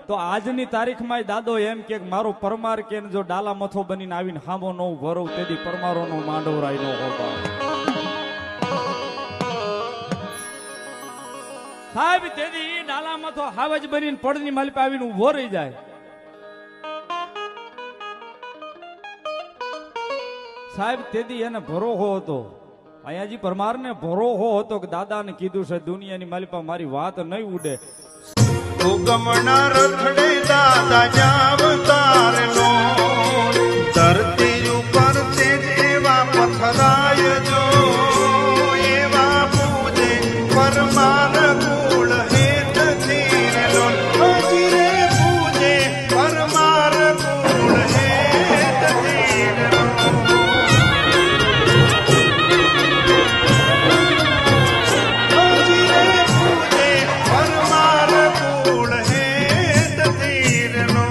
તો આજની તારીખમાં દાદો એમ કે મારો પરમાર કે જો ડાલા મથો બનીને આવીને હામો નો ભરવ તેથી પરમારો નો માંડવરાય નો હોતો સાહેબ તેથી ડાલા મથો હાવજ બનીને પડની માલિપે આવીને ઉભો રહી જાય સાહેબ તેથી એને ભરોહો હતો અહીંયાજી પરમાર ને ભરોહો હતો કે દાદા ને કીધું છે દુનિયાની માલિપા મારી વાત નહીં ઉડે ગમણા રથડે દાદા જાવતાર નો ધરતી ઉપર તે એવા પથરાય જો એવા પૂજે પરમાર કુળ હેત ધીરલો હજીરે પૂજે પરમાર કુળ હેત ધીરલો હજીરે પૂજે પરમાર કુળ હેત ધીરલો